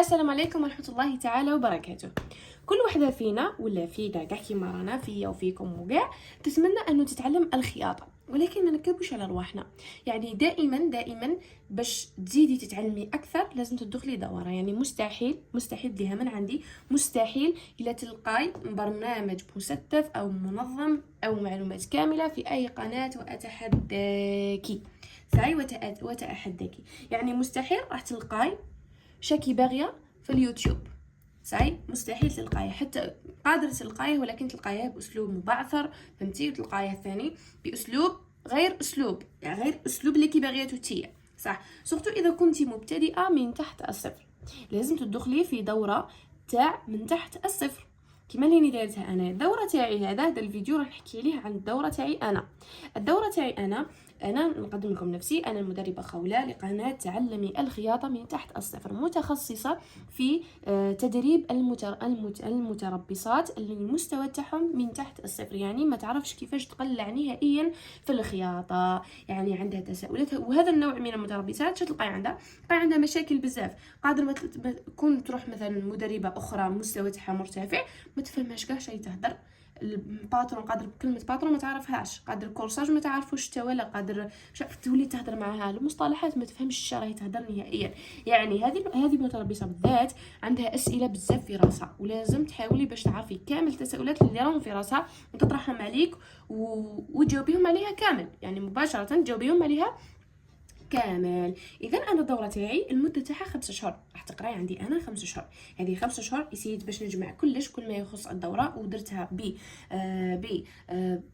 السلام عليكم ورحمة الله تعالى وبركاته. كل وحدة فينا ولا فينا كاع كيما رانا فيا وفيكم وكاع تتمنى انه تتعلم الخياطة، ولكن ما نكذبوش على رواحنا. يعني دائما باش تزيدي تتعلمي اكثر لازم تدخلي دورة. يعني مستحيل ديها من عندي، مستحيل الا تلقاي برنامج مستف او منظم او معلومات كاملة في اي قناة، واتحداكي سعي وتأحداك. يعني مستحيل راح تلقاي شكي باغيه في اليوتيوب، صحيح مستحيل تلقايه. حتى قادر تلقايه ولكن تلقايه باسلوب مبعثر، فهمتي؟ وتلقايه ثاني باسلوب غير اسلوب، يعني غير اسلوب اللي كي باغيه تتيه، صح؟ سورتو اذا كنتي مبتدئه من تحت الصفر لازم تدخلي في دوره تاع من تحت الصفر كما اللي دايرتها انا. الدوره تاعي هذا الفيديو راح نحكي عليه عن الدوره تاعي انا. الدوره تاعي انا نقدم لكم نفسي. انا المدربه خوله لقناه تعلمي الخياطه من تحت الصفر، متخصصه في تدريب المتربصات اللي المستوى تاعهم من تحت الصفر، يعني ما تعرفش كيفاش تقلع نهائيا في الخياطه، يعني عندها تساؤلات. وهذا النوع من المتربصات تلقاي عندها مشاكل بزاف. قادر ما تكون تروح مثلا مدربه اخرى مستوى تاعها مرتفع ما تفهمهاش كاع شي تهدر. الباترون قادر بكلمه باترون ما تعرفهاش، قادر كورساج ما تعرفوش حتى ولا، قادر تولي تهدر معها المصطلحات ما تفهمش اش راهي تهدر نهائيا. يعني هذه المتربصه بالذات عندها اسئله بزاف في راسها، ولازم تحاولي باش تعرفي كامل التساؤلات اللي راهم في راسها وتطرحهم عليك وتجاوبيهم عليها كامل، يعني مباشره تجاوبيهم عليها كامل. اذا انا الدوره تاعي المده تاعها 5 شهور، راح تقراي عندي انا 5 شهور. هذه 5 شهور يسيد باش نجمع كل ما يخص الدوره، ودرتها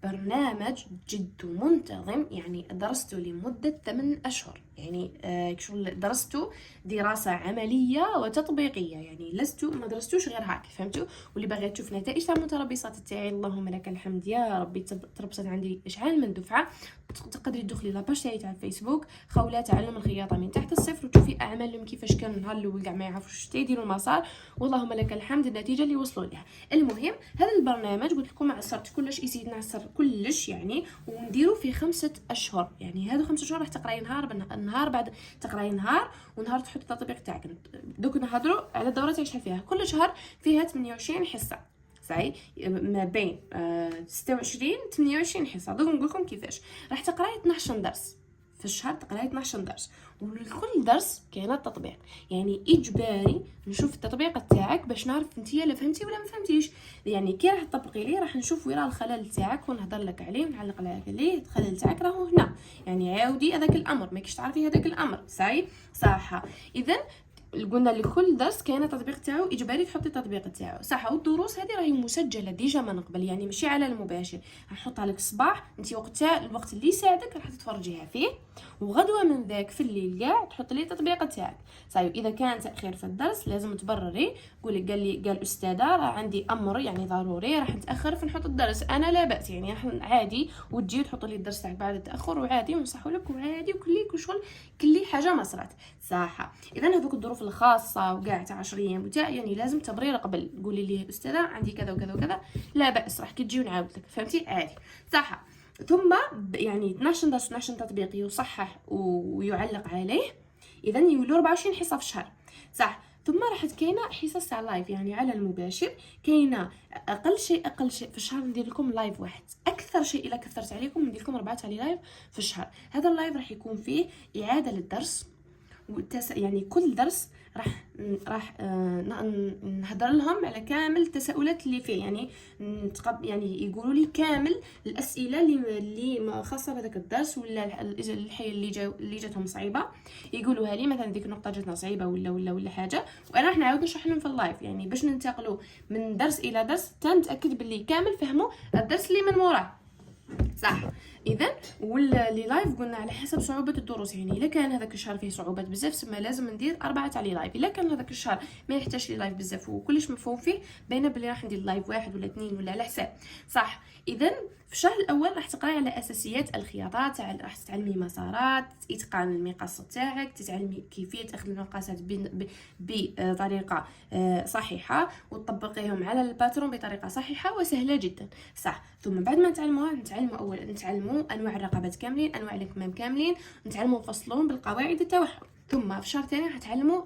برنامج جد منتظم. يعني درسته لمده 8 اشهر، يعني شغل درسته دراسه عمليه وتطبيقيه، يعني ما درستوش غير هاك، فهمتوا؟ واللي باغي تشوف نتائج تاع المتربصات تاعي اللهم لك الحمد يا ربي، تربصت عندي اشعال من دفعه. تقدري تدخلي لاباج تاعي تاع الفيسبوك خوله تعلم الخياطه من تحت الصفر، وتشوفي اعمالهم كيفاش كان النهار الاول كاع ما يعرفوش حتى يديروا المسار، واللهم لك الحمد النتيجه اللي وصلوا لها. المهم هذا البرنامج قلت لكم عصرت كلش، يزيد نعصر كلش يعني، ونديروا في 5 اشهر. يعني هذو 5 شهور راح تقراي نهار بعد تقراي ونهار تحطي التطبيق تاعك. دوك نهضروا على الدوره تاع شحال فيها. كل شهر فيها 28 حصه، صحيح؟ ما بين 26 28 حصه. دوك نقول لكم كيفاش راح تقراي 12 درس في الشهر، تقراي 12 درس، ولكل درس كاين التطبيق. يعني اجباري نشوف التطبيق تاعك باش نعرف انت لا فهمتي ولا ما فهمتيش. يعني كي راح تطبقي ليه راح نشوف وين الخلل تاعك ونهضر لك عليه ونعلق لك عليه. الخلل تاعك راهو هنا، يعني عاودي هذاك الامر، ما كيش تعرفي هذاك الامر صح. اذا قلنا لكل درس كاين تطبيق تاعو، اجباري تحطي التطبيق تاعو، صح؟ والدروس هذه راهي مسجله ديجا من قبل، يعني ماشي على المباشر. نحطها لك الصباح انت الوقت اللي يساعدك راح تتفرجيها فيه، وغدوه من ذاك في الليل كاع تحط لي التطبيق تاعك. صايب اذا كان تاخير في الدرس لازم تبرري، قولي قال الاستاذه راه عندي امر يعني ضروري راح نتاخر فنحط الدرس. انا لا باس، يعني عادي، وتجي تحط لي الدرس تاعك بعد التاخر وعادي ونصحوا لك وعادي، وكل شغل كل حاجه ما صرات، صح؟ اذا هذوك الظروف الخاصه وكاع تاع 10 ايام وتاع، يعني لازم تبرير قبل، قولي لي استاذه عندي كذا وكذا وكذا، لا باس راح كي تجي ونعاود لك، فهمتي؟ عادي، صح؟ ثم يعني 12 درس 12 تطبيق يصحح ويعلق عليه، اذا يولوا 24 حصه في الشهر، صح؟ ثم راح كاينه حصص تاع لايف، يعني على المباشر كاينه اقل شيء في الشهر ندير لكم لايف واحد، اكثر شيء الا كثرت عليكم ندير لكم 4 تاع لايف في الشهر. هذا اللايف راح يكون فيه اعاده للدرس، يعني كل درس راح نهضر لهم على كامل التساؤلات اللي فيه، يعني يقولوا لي كامل الاسئله اللي خاصه بهذاك الدرس، ولا الحاجه اللي جاتهم صعيبه يقولوها لي، مثلا ديك النقطه جاتنا صعيبه ولا حاجه، وانا راح نعاود نشرح لهم في اللايف، يعني باش ننتقلوا من درس الى درس تنتاكد باللي كامل فهموا الدرس اللي من موراه، صح؟ اذا ولا لي لايف قلنا على حسب صعوبه الدروس، يعني الا كان هذاك الشهر فيه صعوبات بزاف سما لازم ندير 4 تاع لي لايف. الا كان هذاك الشهر ما يحتاجش لي لايف بزاف وكلش مفهوم فيه، باينه بلي راح ندير لايف 1 ولا 2 ولا على حساب، صح؟ اذا في الشهر الاول راح تقراي على اساسيات الخياطه، راح تتعلمي مسارات، اتقان المقص تاعك، تتعلمي كيفيه اخذ المقاسات بطريقه صحيحه، وتطبقيهم على الباترون بطريقه صحيحه وسهله جدا، صح؟ ثم بعد ما نتعلموا انواع الرقبات كاملين، انواع الكمام كاملين، نتعلموا نفصلون بالقواعد تاعهم، ثم في شهر تاني حتعلموا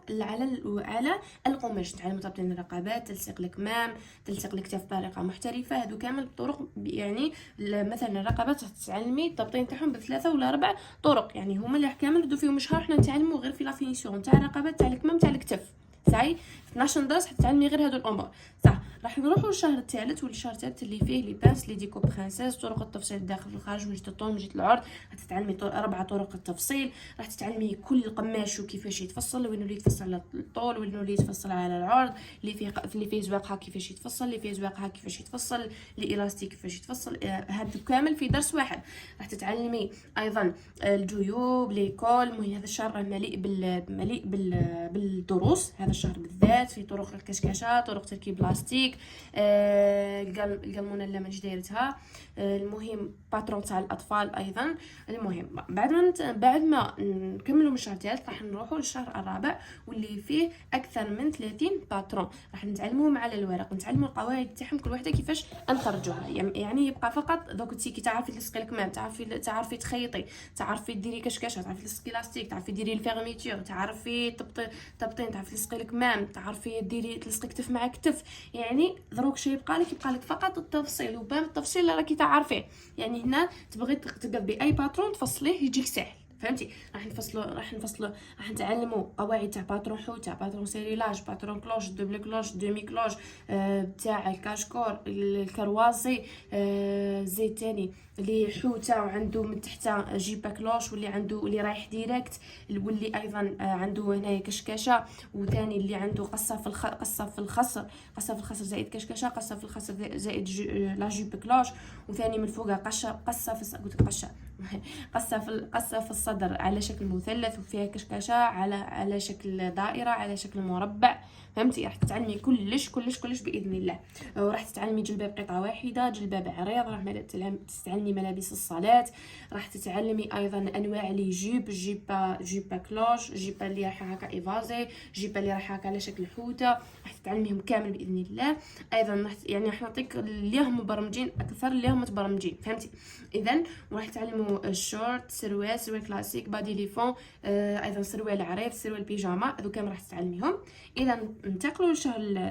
على القماش، تعلموا تبطين الرقبات، تلصيق الكمام، تلصيق الكتاف بطريقه محترفه. هادو كامل الطرق، يعني مثلا الرقبات تتعلمي التبطين تاعهم بثلاثه ولا 4 طرق، يعني هما اللي كامل ندو فيهم شهر حنا نتعلموا غير في لا فينيسيون تاع الرقبات تاع الكمام تاع الكتف. صاي في 12 درس حتتعلمي غير هادو الامور. صح راح نروحوا للشهر الثالث، والشهر الثالث اللي فيه لي بانس لي ديكو برانسيس، طرق التفصيل الداخل والخارج، من جهه الطول من جهه العرض. حتتعلمي 4 طرق التفصيل، راح تتعلمي كل قماش وكيفاش يتفصل، وين اللي يتفصل على الطول، وين اللي يتفصل على العرض، اللي فيه زواقها كيفاش يتفصل، اللي فيه زواقها كيفاش يتفصل، الالاستيك كيفاش يتفصل. هذا كامل في درس واحد. راح تتعلمي ايضا الجيوب ليكول. المهم هذا الشهر مليء بالدروس، هذا الشهر بالذات في طرق الكشكشه، طرق تركيب بلاستيك، القلمونه اللي مانيش دايرتها. المهم باترون تاع الاطفال ايضا. المهم بعد ما نكملوا من الشهر الثالث راح نروحوا للشهر الرابع، واللي فيه اكثر من 30 باترون. راح نتعلموهم على الورق، نتعلموا القواعد تاعهم كل وحده كيفاش نخرجوها. يعني يبقى فقط دوك كي تعرفي تلصقي الكمام، تعرفي تخيطي، تعرفي ديري كشكشه، تعرفي تلصقي لاستيك، تعرفي ديري الفيرميتور، تعرفي تبطين، تعرفي تلصقي الكمام، تعرفي ديري تلصقي كتف مع كتف. يعني دروك شي يبقى لك فقط التفصيل، وباب التفصيل اللي راكي تعرفيه. يعني هنا تبغي تقلبي اي باترون تفصليه يجيك سهل، فهمتي؟ راح نتعلموا قواعد تاع باترون حوته، باترون سيريلاج، باترون كلوش، دوبل كلوش، دومي كلوش، تاع الكاشكور، الكروازي، زي تاني اللي حوته وعنده من تحت جيبا كلوش، واللي عنده اللي رايح ديريكت، واللي ايضا عنده هنايا كشكشه، وثاني اللي عنده قصه في الخصر زائد كشكشه، قصه في الخصر زائد لا جيب كلوش، وثاني من فوقها قصه في الصدر على شكل مثلث، وفيها كشكشه على شكل دائره، على شكل مربع. فهمتي؟ راح تتعلمي كلش باذن الله. وراح تتعلمي جلباب قطعه واحده، جلباب عريض، راح تتعلمي ملابس الصلاه، راح تتعلمي ايضا انواع لي جيبا كلوش، جيبا اللي رايحه هكا ايفازي، جيبا اللي رايحه هكا على شكل حوته. راح تتعلميهم كامل باذن الله. ايضا يعني راح نعطيك اللي هم مبرمجين اكثر، اللي هم متبرمجين، فهمتي؟ اذا وراح تعلموا الشورت، سروال كلاسيك، بادي ليفون، ايضا سروال عريض، سروال بيجاما، هذو كامل راح تتعلميهم. اذا ننتقلوا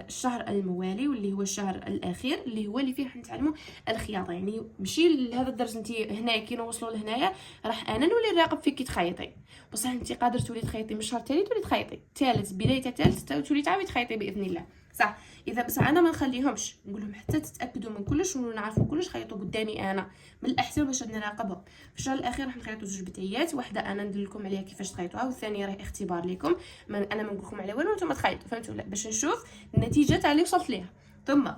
الشهر الموالي، واللي هو الشهر الاخير، اللي هو اللي فيه حنتعلموا الخياطه. يعني ماشي لهذا الدرس انت هنا كي نوصلوا لهنايا راح انا نولي نراقب فيك كي تخيطي، بصح انت قادر تولي تخيطي من الشهر الثاني، تولي تخيطي ثالث، بدايه ثالث تولي تعاودي تخيطي باذن الله. صح. اذا بس انا ما نخليهمش، نقول لهم حتى تتاكدوا من كلش ونعرفوا كلش، خيطوا قدامي انا من الاحسن باش نراقبهم. في الشهر الاخير راح نخيطوا 2 بتايات، واحده انا ندير لكم عليها كيفاش تخيطوها، والثانيه راه اختبار لكم. انا ما نقول لكم على والو وانتم تخيطوا، فهمتوا؟ لا باش نشوف النتيجه تاع اللي وصلت ليها. ثم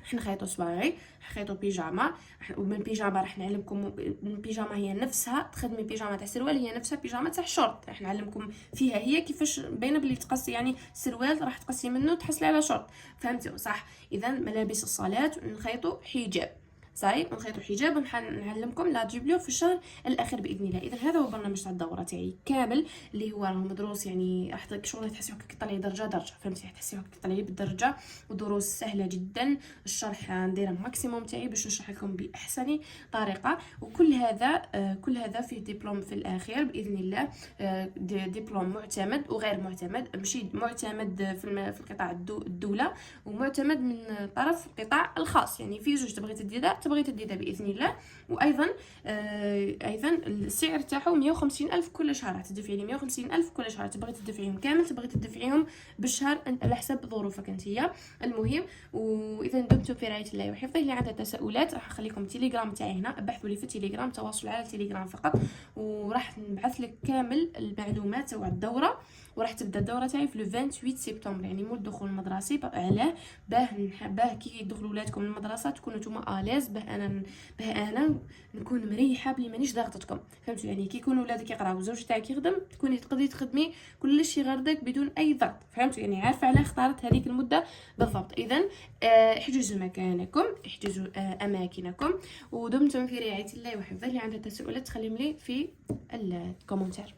حنخيطوا صباغي، حنخيطوا بيجاما، ومن بيجاما راح نعلمكم. البيجاما هي نفسها تخدمي بيجاما تاع سروال، هي نفسها بيجاما تاع شورت، راح نعلمكم فيها هي كيفاش باينه بلي تقصي، يعني سروال راح تقصي منه تحصلي على شورت، فهمتوا؟ صح. اذا ملابس الصلاه نخيطوا حجاب، صاي ونخيطوا حجاب، ونعلمكم لا جيبليو في الشهر الاخير باذن الله. اذا هذا هو برنامج تاع الدوره تاعي كامل، اللي هو راهم دروس، يعني راح شغل تحسي هكا كطلعي درجه، فهمتي؟ راح تحسي هكا كطلعي بالدرجه، ودروس سهله جدا. الشرح ندير ماكسيموم تاعي باش نشرح لكم باحسن طريقه. وكل هذا فيه دبلوم في الاخير باذن الله، دبلوم معتمد وغير معتمد. ماشي معتمد في القطاع الدوله، ومعتمد من طرف القطاع الخاص، يعني في جوج تبغي تديها باذن الله. وايضا السعر تاعو 150,000 كل شهر، راح تدفعي لي 150,000 كل شهر. تبغي تدفعيهم كامل، تبغي تدفعيهم بالشهر على حسب ظروفك انتيا. المهم، واذا دمتم في رعايه الله وحفظه. اللي عنده تساؤلات راح اخليكم تيليجرام تاعي هنا، ابحثوا لي في التليجرام، تواصل على التليجرام فقط، وراح نبعث لك كامل المعلومات تاع الدوره. وراح تبدا الدوره تاعي في 28 سبتمبر، يعني مول الدخول المدرسي. علاه؟ باه كي يدخلوا ولادكم المدرسه تكونوا نتوما اليز، باه انا نكون مريحه بلي مانيش ضاغطتكم، فهمتوا؟ يعني كي يكونوا ولادك يقراو وزوج تاعك يخدم، تكوني تقدري تخدمي كلش يغردك بدون اي ضغط، فهمتوا؟ يعني عارفه علاه اختارت هذيك المده بالضبط. اذا احجزوا مكانكم، احجزوا اماكنكم، ودمتم في رعايه الله وحفظه. اللي عنده تساؤلات تخليهم لي في الكومنتار.